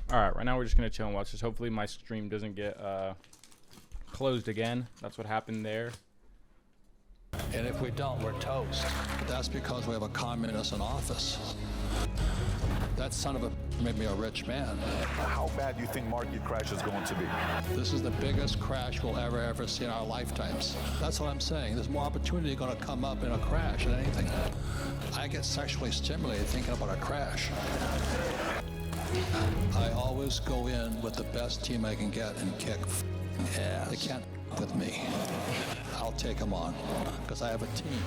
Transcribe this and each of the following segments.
All right, right now we're just gonna chill and watch this. Hopefully my stream doesn't get closed again. That's what happened there. And if we don't, we're toast. That's because we have a communist in office. That son of a made me a rich man. How bad do you think market crash is going to be? This is the biggest crash we'll ever see in our lifetimes. That's what I'm saying. There's more opportunity going to come up in a crash than anything. I get sexually stimulated thinking about a crash. I always go in with the best team I can get and kick ass. They can't with me. I'll take them on because I have a team.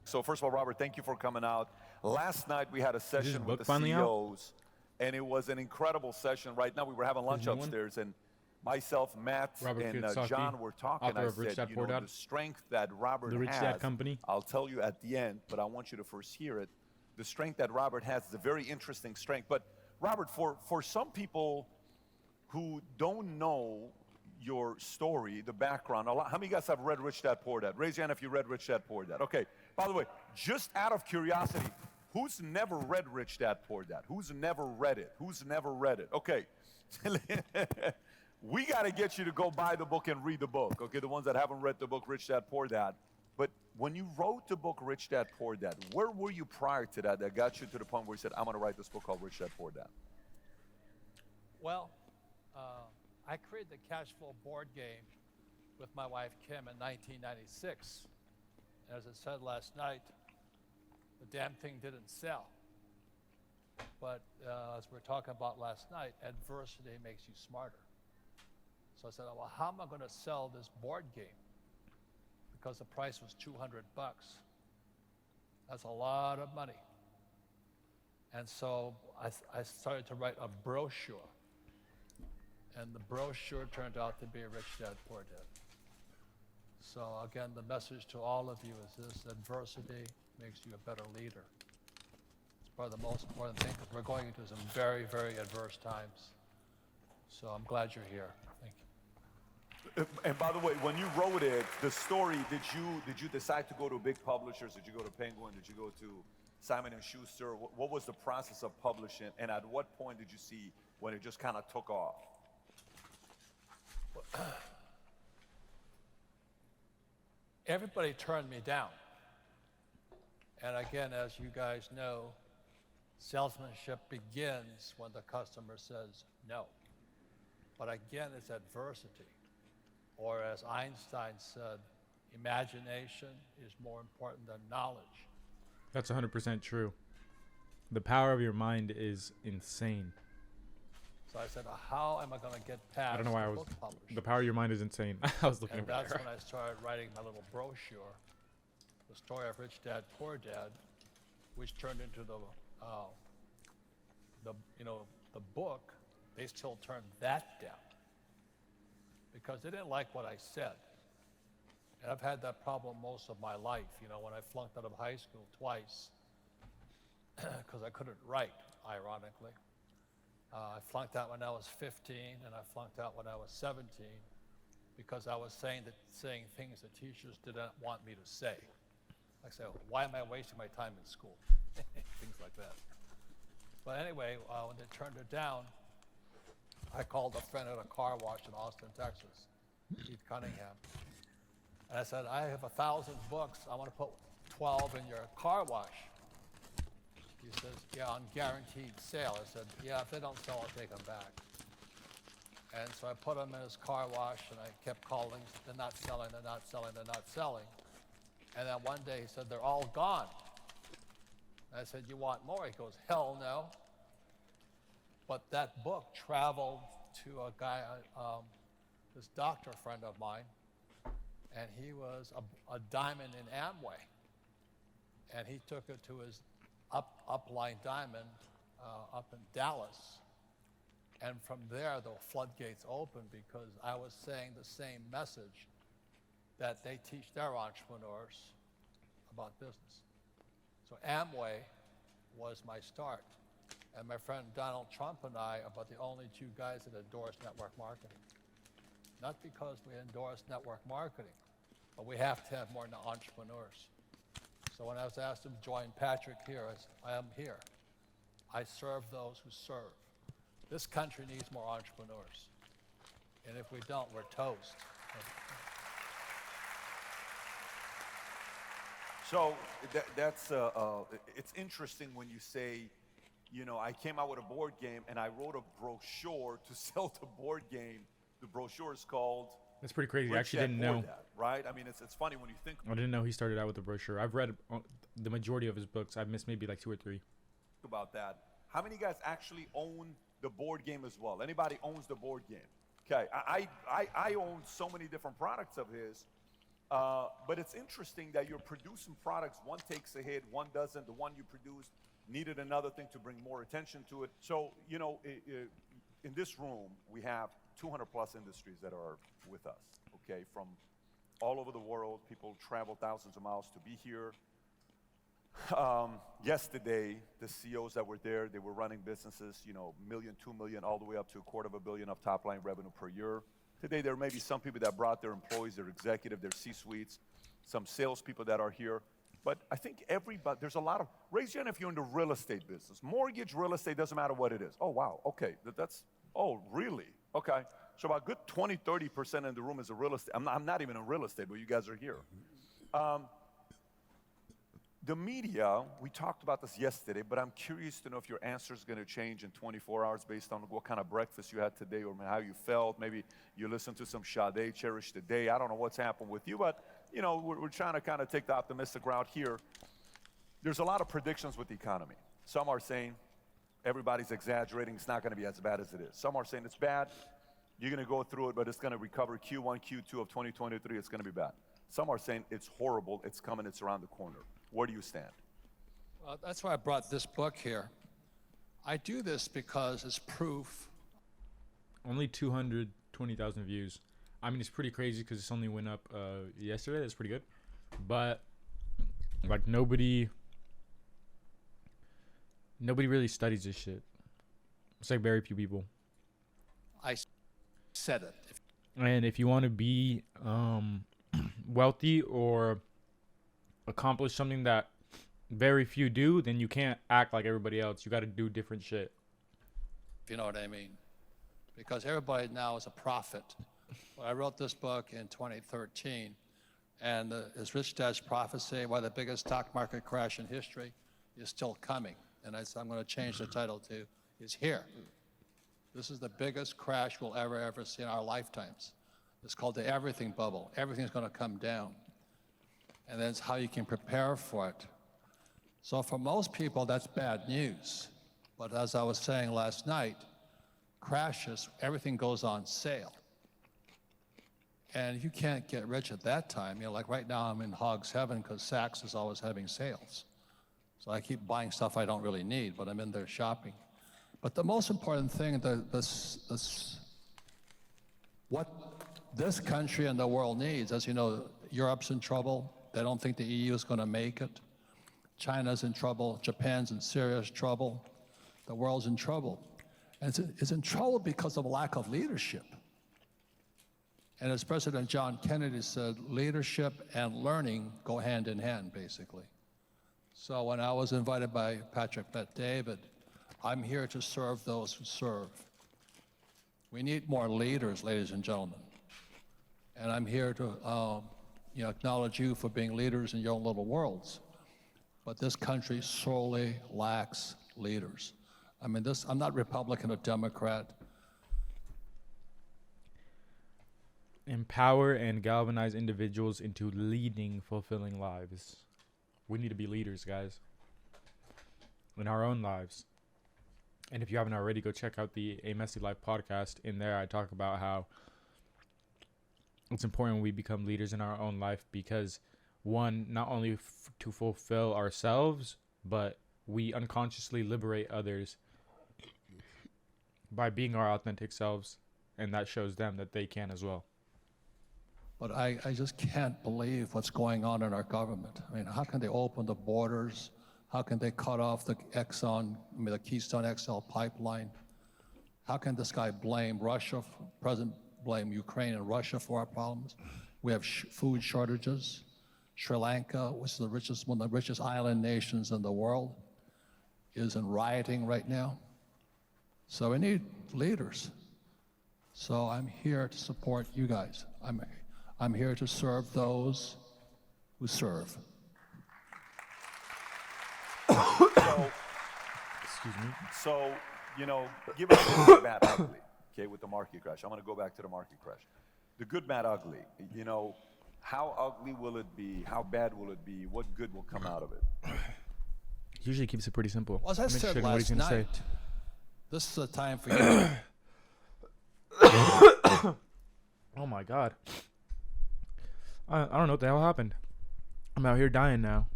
So first of all, Robert, thank you for coming out. Last night we had a session with the finally out? CEOs, and it was an incredible session. Right now we were having lunch upstairs, and myself, Matt, Robert and Kiyosaki, John were talking. author I of Rich said, Dad, you Poor know, Dad, the strength that Robert the Rich has, Dad Company. I'll tell you at the end, but I want you to first hear it. The strength that Robert has is a very interesting strength. But Robert, for some people who don't know your story, the background, how many of you guys have read Rich Dad, Poor Dad? Raise your hand if you read Rich Dad, Poor Dad. Okay, by the way, just out of curiosity, who's never read Rich Dad, Poor Dad? Who's never read it? Who's never read it? Okay. We got to get you to go buy the book and read the book, okay? The ones that haven't read the book, Rich Dad, Poor Dad. But when you wrote the book, Rich Dad, Poor Dad, where were you prior to that that got you to the point where you said, I'm going to write this book called Rich Dad, Poor Dad? Well, I created the cash flow board game with my wife Kim in 1996. As I said last night, the damn thing didn't sell. But as we were talking about last night, adversity makes you smarter. So I said, well, how am I going to sell this board game? Because the price was $200. That's a lot of money. And so I started to write a brochure. And the brochure turned out to be a Rich Dad, Poor Dad. So again, the message to all of you is this: adversity makes you a better leader. It's probably the most important thing, because we're going into some very, very adverse times. So I'm glad you're here. Thank you. And by the way, when you wrote it, the story, did you decide to go to big publishers? Did you go to Penguin? Did you go to Simon & Schuster? What was the process of publishing? And at what point did you see when it just kind of took off? Everybody turned me down. And again, as you guys know, salesmanship begins when the customer says no. But again, it's adversity. Or as Einstein said, imagination is more important than knowledge. That's 100% true. The power of your mind is insane. So I said, how am I going to get past I don't know why I was. book publisher? The power of your mind is insane. I was looking And over that's there. when I started writing my little brochure, the story of Rich Dad, Poor Dad, which turned into the book. They still turned that down because they didn't like what I said. And I've had that problem most of my life. You know, when I flunked out of high school twice because I couldn't write, ironically. I flunked out when I was 15, and I flunked out when I was 17 because I was saying things that teachers didn't want me to say. I said, why am I wasting my time in school? Things like that. But anyway, when they turned it down, I called a friend at a car wash in Austin, Texas, Keith Cunningham. And I said, I have 1,000 books. I want to put 12 in your car wash. He says, yeah, on guaranteed sale. I said, yeah, if they don't sell, I'll take them back. And so I put them in his car wash, and I kept calling. They're not selling, they're not selling, they're not selling. And then one day he said, they're all gone. And I said, you want more? He goes, hell no. But that book traveled to a guy, this doctor friend of mine, and he was a diamond in Amway. And he took it to his upline diamond up in Dallas. And from there, the floodgates opened because I was saying the same message that they teach their entrepreneurs about business. So Amway was my start. And my friend Donald Trump and I are about the only two guys that endorse network marketing. Not because we endorse network marketing, but we have to have more entrepreneurs. So when I was asked to join Patrick here, I am here. I serve those who serve. This country needs more entrepreneurs. And if we don't, we're toast. So it's interesting when you say, you know, I came out with a board game and I wrote a brochure to sell the board game. The brochure is called. That's pretty crazy. I Rich actually Dad didn't Poor know. Dad, right? I mean, it's funny when you think I didn't know he started out with a brochure. I've read the majority of his books. I've missed maybe like 2 or 3. about that. How many guys actually own the board game as well? Anybody owns the board game? Okay, I own so many different products of his, but it's interesting that you're producing products. One takes a hit, one doesn't. The one you produced needed another thing to bring more attention to it. So, you know, in this room, we have 200 plus industries that are with us, okay, from all over the world. People travel thousands of miles to be here. Yesterday, the CEOs that were there, they were running businesses, you know, $1 million, $2 million, all the way up to $250 million of top line revenue per year. Today, there may be some people that brought their employees, their executive, their C-suites, some salespeople that are here. But I think everybody, there's a lot of, raise your hand if you're in the real estate business. Mortgage, real estate, doesn't matter what it is. Oh, wow, okay, oh, really? Okay, so about good 20, 30% in the room is a real estate. I'm not even in real estate, but you guys are here. The media, we talked about this yesterday, but I'm curious to know if your answer is going to change in 24 hours based on what kind of breakfast you had today or how you felt. Maybe you listened to some Sade, Cherish the Day. I don't know what's happened with you, but you know, we're trying to kind of take the optimistic route here. There's a lot of predictions with the economy. Some are saying everybody's exaggerating. It's not going to be as bad as it is. Some are saying it's bad. You're going to go through it, but it's going to recover Q1, Q2 of 2023. It's going to be bad. Some are saying it's horrible. It's coming. It's around the corner. Where do you stand? Well, that's why I brought this book here. I do this because it's proof. Only 220,000 views. I mean, it's pretty crazy because this only went up yesterday. That's pretty good. But like nobody really studies this shit. It's like very few people. I said it. And if you want to be wealthy or accomplish something that very few do, then you can't act like everybody else. You got to do different shit. If you know what I mean. Because everybody now is a prophet. Well, I wrote this book in 2013, and his Rich Dad's Prophecy, why the biggest stock market crash in history is still coming. And I said, I'm going to change the title to, is here. This is the biggest crash we'll ever see in our lifetimes. It's called the everything bubble. Everything's going to come down. And then it's how you can prepare for it. So for most people, that's bad news. But as I was saying last night, crashes, everything goes on sale. And you can't get rich at that time. You know, like right now I'm in hog's heaven because Saks is always having sales. So I keep buying stuff I don't really need, but I'm in there shopping. But the most important thing, what this country and the world needs, as you know, Europe's in trouble. They don't think the EU is going to make it. China's in trouble. Japan's in serious trouble. The world's in trouble. And it's in trouble because of a lack of leadership. And as President John Kennedy said, leadership and learning go hand in hand, basically. So when I was invited by Patrick Bet-David, I'm here to serve those who serve. We need more leaders, ladies and gentlemen. And I'm here to acknowledge you for being leaders in your own little worlds. But this country sorely lacks leaders. I mean, I'm not Republican or Democrat. Empower and galvanize individuals into leading, fulfilling lives. We need to be leaders, guys, in our own lives. And if you haven't already, go check out the A Messy Life podcast. In there, I talk about how it's important we become leaders in our own life because, one, not only to fulfill ourselves, but we unconsciously liberate others by being our authentic selves, and that shows them that they can as well. But I just can't believe what's going on in our government. I mean, how can they open the borders? How can they cut off the the Keystone XL pipeline? How can this guy blame Russia, President blame Ukraine and Russia for our problems? We have food shortages. Sri Lanka, which is one of the richest island nations in the world, is in rioting right now. So we need leaders. So I'm here to support you guys. I'm here to serve those who serve. So, Excuse me. so, give us the good, bad, ugly, okay, with the market crash. I'm going to go back to the market crash. The good, bad, ugly, how ugly will it be? How bad will it be? What good will come out of it? Usually keeps it pretty simple. Well, as I I'm said interested in what he's last gonna night, this is a time for you. Oh my god. I don't know what the hell happened. I'm out here dying now.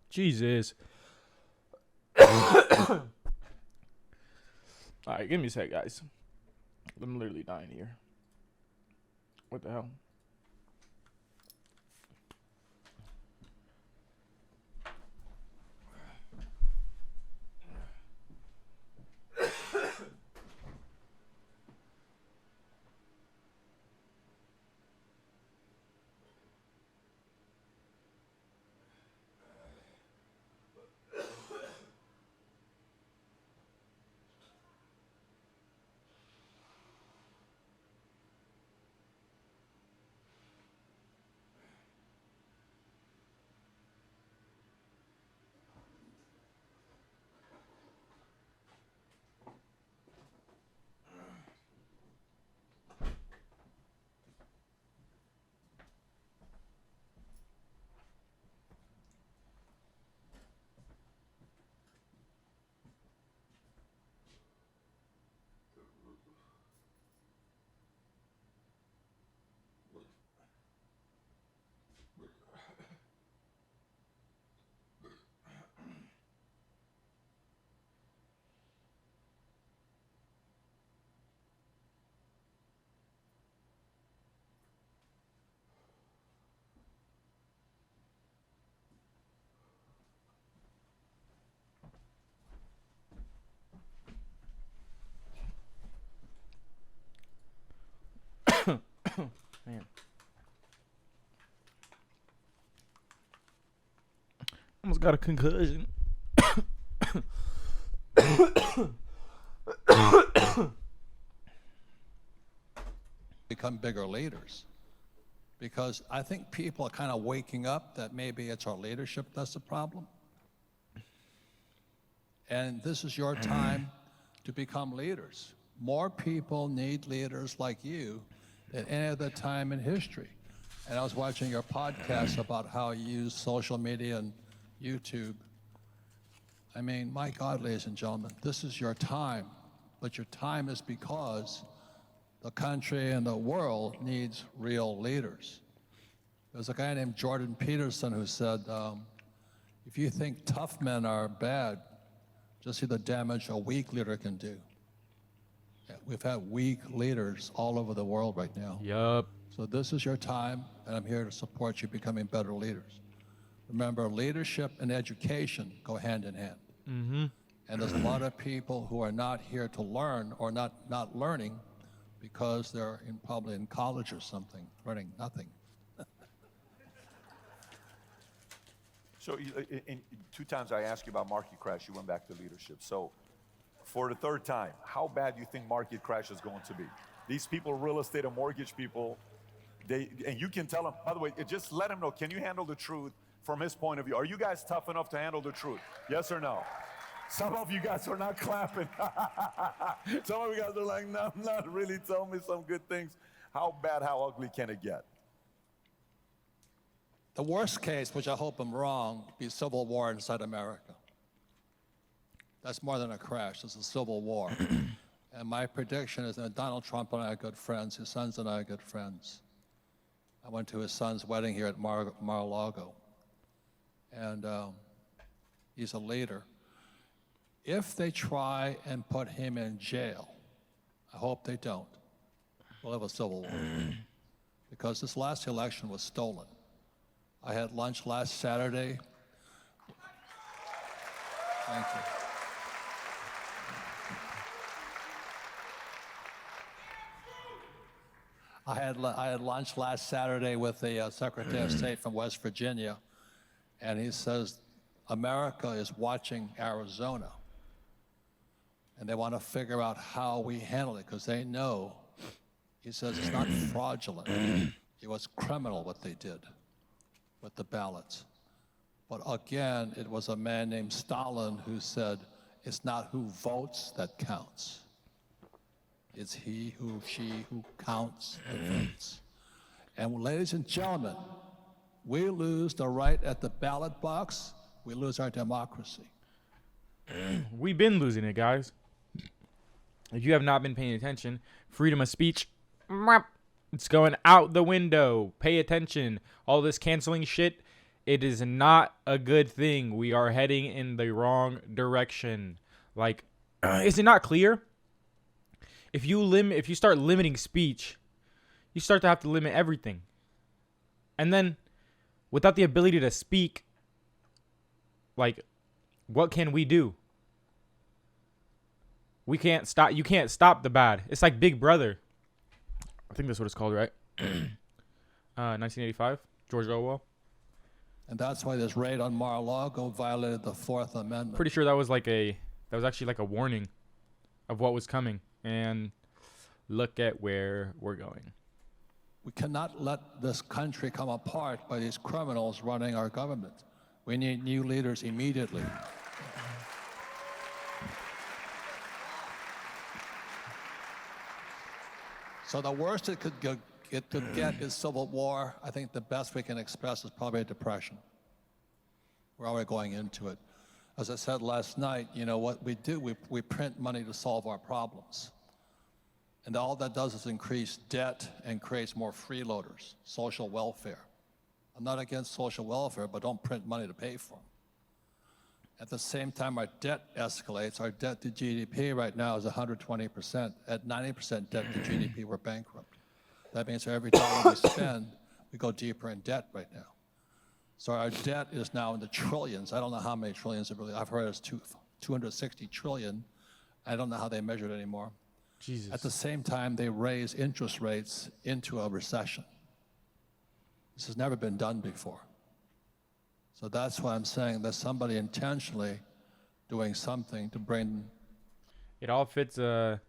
Jesus. Alright, give me a sec, guys. I'm literally dying here. What the hell? Man. Almost got a concussion. Become bigger leaders. Because I think people are kind of waking up that maybe it's our leadership that's the problem. And this is your time to become leaders. More people need leaders like you than any other time in history. And I was watching your podcast about how you use social media and YouTube. I mean, my God, ladies and gentlemen, this is your time. But your time is because the country and the world needs real leaders. There's a guy named Jordan Peterson who said, if you think tough men are bad, just see the damage a weak leader can do. Yeah, we've had weak leaders all over the world right now. Yup. So this is your time, and I'm here to support you becoming better leaders. Remember, leadership and education go hand in hand. Mm-hmm. And there's a lot of people who are not here to learn or not learning because they're probably in college or something, learning nothing. So, in 2 times I asked you about market crash, you went back to leadership. So, for the 3rd time, how bad do you think market crash is going to be? These people, real estate and mortgage people, and you can tell them, by the way, just let them know, can you handle the truth from his point of view? Are you guys tough enough to handle the truth? Yes or no? Some of you guys are not clapping. Some of you guys are like, no, not really. Tell me some good things. How bad, how ugly can it get? The worst case, which I hope I'm wrong, would be civil war inside America. That's more than a crash, it's a civil war. And my prediction is that Donald Trump and I are good friends, his sons and I are good friends. I went to his son's wedding here at Mar-a-Lago. And he's a leader. If they try and put him in jail, I hope they don't, we'll have a civil war. Because this last election was stolen. I had lunch last Saturday. Thank you. I had lunch last Saturday with the Secretary of State from West Virginia, and he says America is watching Arizona, and they want to figure out how we handle it because they know. He says it's not fraudulent. It was criminal what they did with the ballots. But again, it was a man named Stalin who said, it's not who votes that counts. It's he who, she who counts the votes. And ladies and gentlemen, we lose the right at the ballot box, we lose our democracy. We've been losing it, guys. If you have not been paying attention, freedom of speech, it's going out the window. Pay attention. All this canceling shit, it is not a good thing. We are heading in the wrong direction. Like, is it not clear? If you start limiting speech, you start to have to limit everything. And then, without the ability to speak, like, what can we do? We can't stop. You can't stop the bad. It's like Big Brother. I think that's what it's called, right? 1985, George Orwell. And that's why this raid on Mar-a-Lago violated the Fourth Amendment. Pretty sure that was actually like a warning of what was coming. And look at where we're going. We cannot let this country come apart by these criminals running our government. We need new leaders immediately. So the worst it could get is civil war. I think the best we can express is probably a depression. We're already going into it. As I said last night, you know what we do, we print money to solve our problems. And all that does is increase debt and creates more freeloaders, social welfare. I'm not against social welfare, but don't print money to pay for them. At the same time, our debt escalates. Our debt to GDP right now is 120%. At 90% debt to GDP, we're bankrupt. That means for every dollar we spend, we go deeper in debt right now. So our debt is now in the trillions. I don't know how many trillions it really, I've heard it's 260 trillion. I don't know how they measure it anymore. Jesus. At the same time, they raise interest rates into a recession. This has never been done before. So that's why I'm saying there's somebody intentionally doing something to bring. It all fits a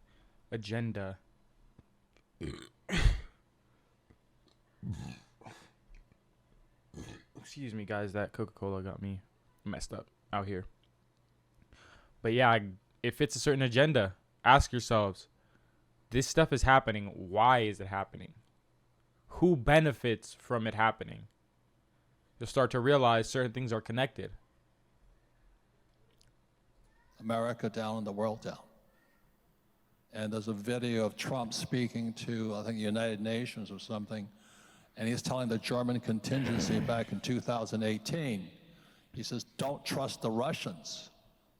agenda. Excuse me, guys. That Coca-Cola got me messed up out here. But yeah, it fits a certain agenda. Ask yourselves, this stuff is happening. Why is it happening? Who benefits from it happening? You'll start to realize certain things are connected. America down and the world down. And there's a video of Trump speaking to, I think, the United Nations or something, and he's telling the German contingency back in 2018, he says, don't trust the Russians.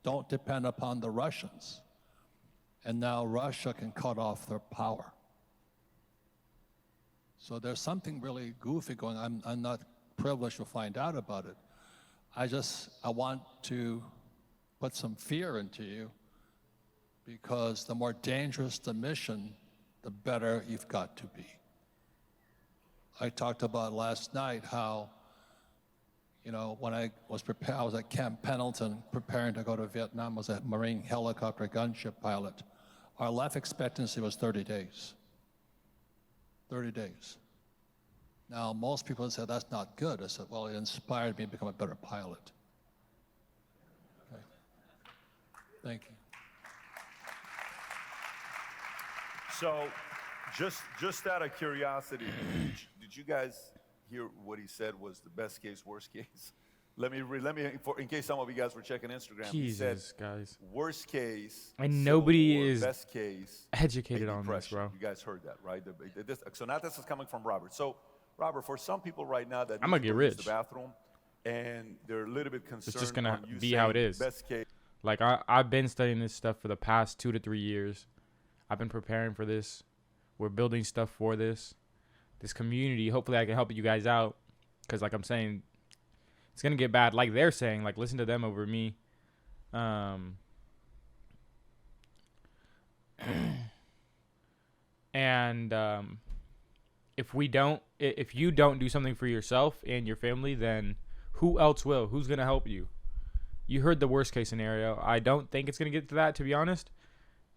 Don't depend upon the Russians. And now Russia can cut off their power. So there's something really goofy going on. I'm not privileged to find out about it. I want to put some fear into you, because the more dangerous the mission, the better you've got to be. I talked about last night how, you know, when I was at Camp Pendleton preparing to go to Vietnam, was a Marine helicopter gunship pilot. Our life expectancy was 30 days. 30 days. Now, most people say that's not good. I said, well, it inspired me to become a better pilot. Okay. Thank you. So, just out of curiosity, did you guys hear what he said was the best case, worst case? Let me, in case some of you guys were checking Instagram. Jesus, he said, guys. Worst case, And nobody war, is best case, educated a on this, depression. bro. You guys heard that, right? So now this is coming from Robert. So, Robert, for some people right now that I'm need gonna to get go use rich. the bathroom, and they're a little bit concerned. It's just gonna on you be how it saying is. Best case. Like, I've been studying this stuff for the past 2 to 3 years. I've been preparing for this. We're building stuff for this community. Hopefully I can help you guys out, because like I'm saying, it's going to get bad. Like they're saying, like, listen to them over me. if you don't do something for yourself and your family, then who else will? Who's going to help you? You heard the worst case scenario. I don't think it's going to get to that, to be honest.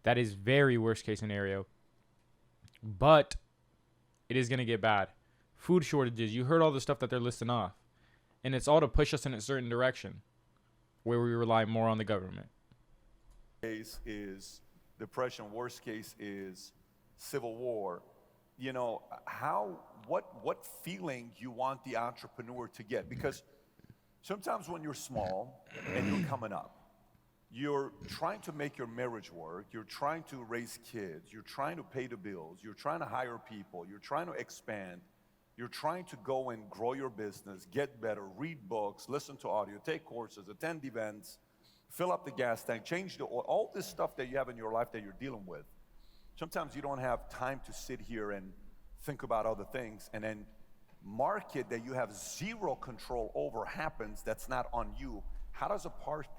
That is very worst case scenario. But it is going to get bad. Food shortages. You heard all the stuff that they're listing off. And it's all to push us in a certain direction where we rely more on the government. Case is depression. Worst case is civil war. You know, what feeling you want the entrepreneur to get? Because sometimes when you're small and you're coming up, you're trying to make your marriage work, you're trying to raise kids, you're trying to pay the bills, you're trying to hire people, you're trying to expand, you're trying to go and grow your business, get better, read books, listen to audio, take courses, attend events, fill up the gas tank, change the oil, all this stuff that you have in your life that you're dealing with. Sometimes you don't have time to sit here and think about other things, and then market that you have zero control over happens that's not on you. How does a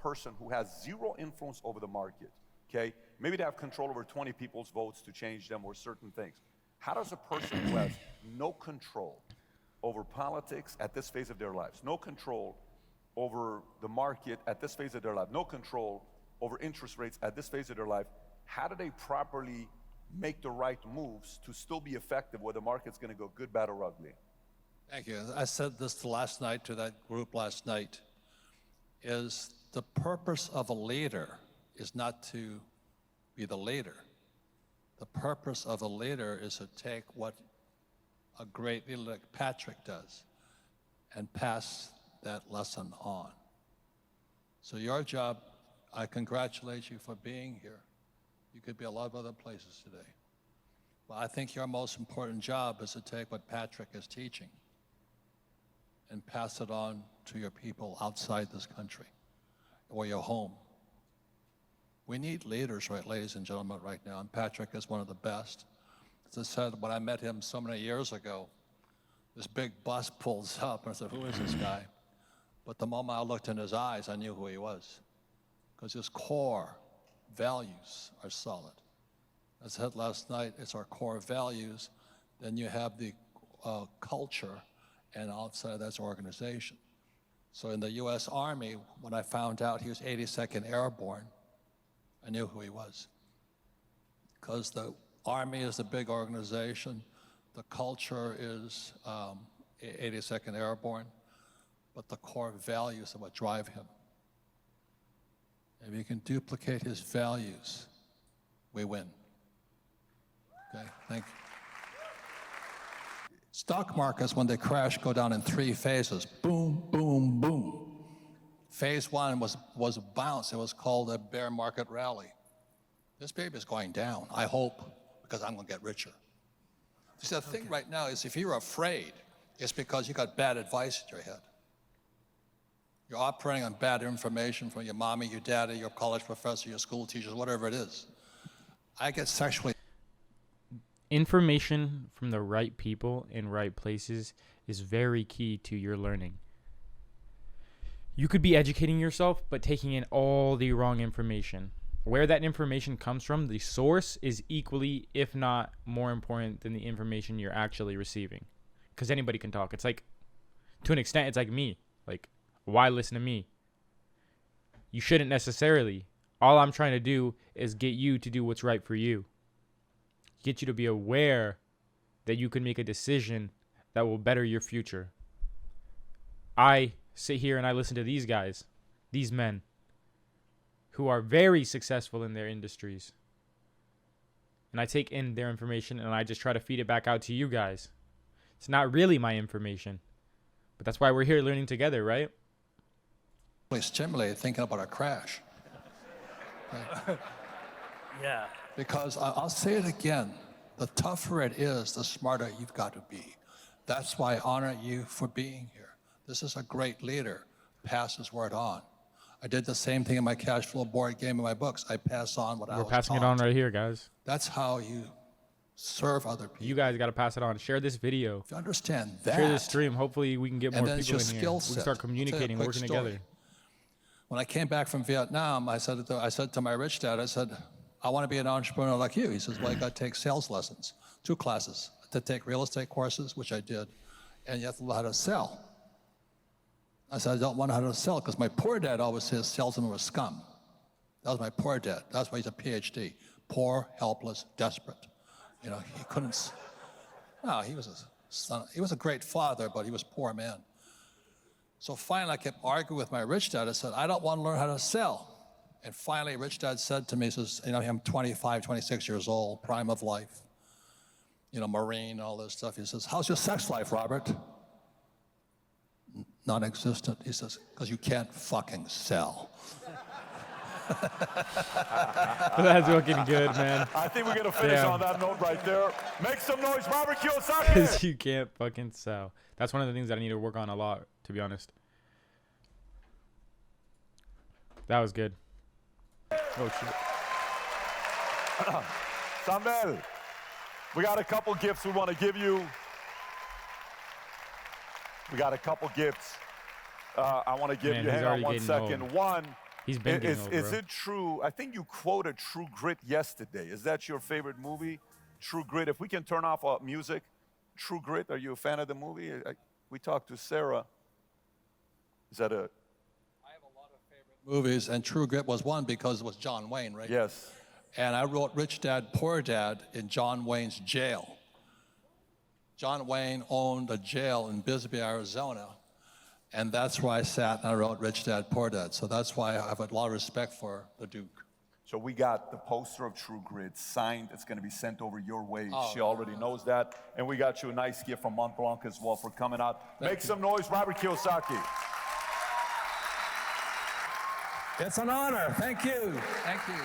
person who has zero influence over the market, okay, maybe they have control over 20 people's votes to change them or certain things. How does a person who has no control over politics at this phase of their lives, no control over the market at this phase of their life, no control over interest rates at this phase of their life, how do they properly make the right moves to still be effective where the market's going to go good, bad, or ugly? Thank you. I said this last night to that group last night, is the purpose of a leader is not to be the leader. The purpose of a leader is to take what a great leader like Patrick does and pass that lesson on. So your job, I congratulate you for being here. You could be a lot of other places today. But I think your most important job is to take what Patrick is teaching and pass it on to your people outside this country or your home. We need leaders, right, ladies and gentlemen, right now, and Patrick is one of the best. As I said, when I met him so many years ago, this big bus pulls up, and I said, who is this guy? But the moment I looked in his eyes, I knew who he was, because his core values are solid. As I said last night, it's our core values. Then you have the culture, and outside that's organization. So in the U.S. Army, when I found out he was 82nd Airborne, I knew who he was. Because the Army is the big organization, the culture is 82nd Airborne, but the core values are what drive him. If you can duplicate his values, we win. Okay, thank you. Stock markets, when they crash, go down in 3 phases. Boom, boom, boom. Phase 1 was a bounce. It was called a bear market rally. This baby is going down, I hope, because I'm going to get richer. See, the thing right now is if you're afraid, it's because you got bad advice in your head. You're operating on bad information from your mommy, your daddy, your college professor, your school teachers, whatever it is. I get sexually... Information from the right people in right places is very key to your learning. You could be educating yourself, but taking in all the wrong information. Where that information comes from, the source is equally, if not more important than the information you're actually receiving. Because anybody can talk. It's like, to an extent, it's like me. Like, why listen to me? You shouldn't necessarily. All I'm trying to do is get you to do what's right for you. Get you to be aware that you can make a decision that will better your future. I sit here and I listen to these guys, these men, who are very successful in their industries. And I take in their information and I just try to feed it back out to you guys. It's not really my information, but that's why we're here learning together, right? Stimulated thinking about a crash. Okay. Yeah. Because I'll say it again, the tougher it is, the smarter you've got to be. That's why I honor you for being here. This is a great leader, pass his word on. I did the same thing in my cash flow board game in my books. I pass on what I was We're passing it taught. on right here, guys. That's how you serve other people. You guys got to pass it on. Share this video. If you understand that. Share this stream. Hopefully we can get more and then people it's in your here. We skill can start set. communicating, I'll tell you a quick working story. together. When I came back from Vietnam, I said to my rich dad, I said, I want to be an entrepreneur like you. He says, well, you got to take sales lessons, 2 classes. to take real estate courses, which I did, and you have to learn how to sell. I said, I don't want to know how to sell, because my poor dad always says salesmen were scum. That was my poor dad. That's why he's a PhD. Poor, helpless, desperate. You know, he couldn't. No, he was a son. He was a great father, but he was a poor man. So finally, I kept arguing with my rich dad. I said, I don't want to learn how to sell. And finally, rich dad said to me, he says, you know, I'm 25, 26 years old, prime of life, you know, Marine, all this stuff. He says, how's your sex life, Robert? Non-existent. He says, because you can't fucking sell. That's looking good, man. I think we're going to finish Damn. on that note right there. Make some noise, Robert Kiyosaki! Because you can't fucking sell. That's one of the things that I need to work on a lot, to be honest. That was good. Oh, shit. Samuel, we got a couple gifts we want to give you. We got a couple gifts I want to give Man, you. he's Hang on already one getting second. old. One, He's been getting old, is bro. it true? I think you quoted True Grit yesterday. Is that your favorite movie? True Grit. If we can turn off music. True Grit, are you a fan of the movie? We talked to Sarah. Is that a... I have a lot of favorite movies, and True Grit was one because it was John Wayne, right? Yes. And I wrote Rich Dad, Poor Dad in John Wayne's jail. John Wayne owned a jail in Bisbee, Arizona, and that's where I sat and I wrote Rich Dad, Poor Dad. So that's why I have a lot of respect for the Duke. So we got the poster of True Grit signed. It's going to be sent over your way. Oh, she already knows that. And we got you a nice gift from Mont Blanc as well for coming out. Make some noise, Robert Kiyosaki. It's an honor. Thank you. Thank you.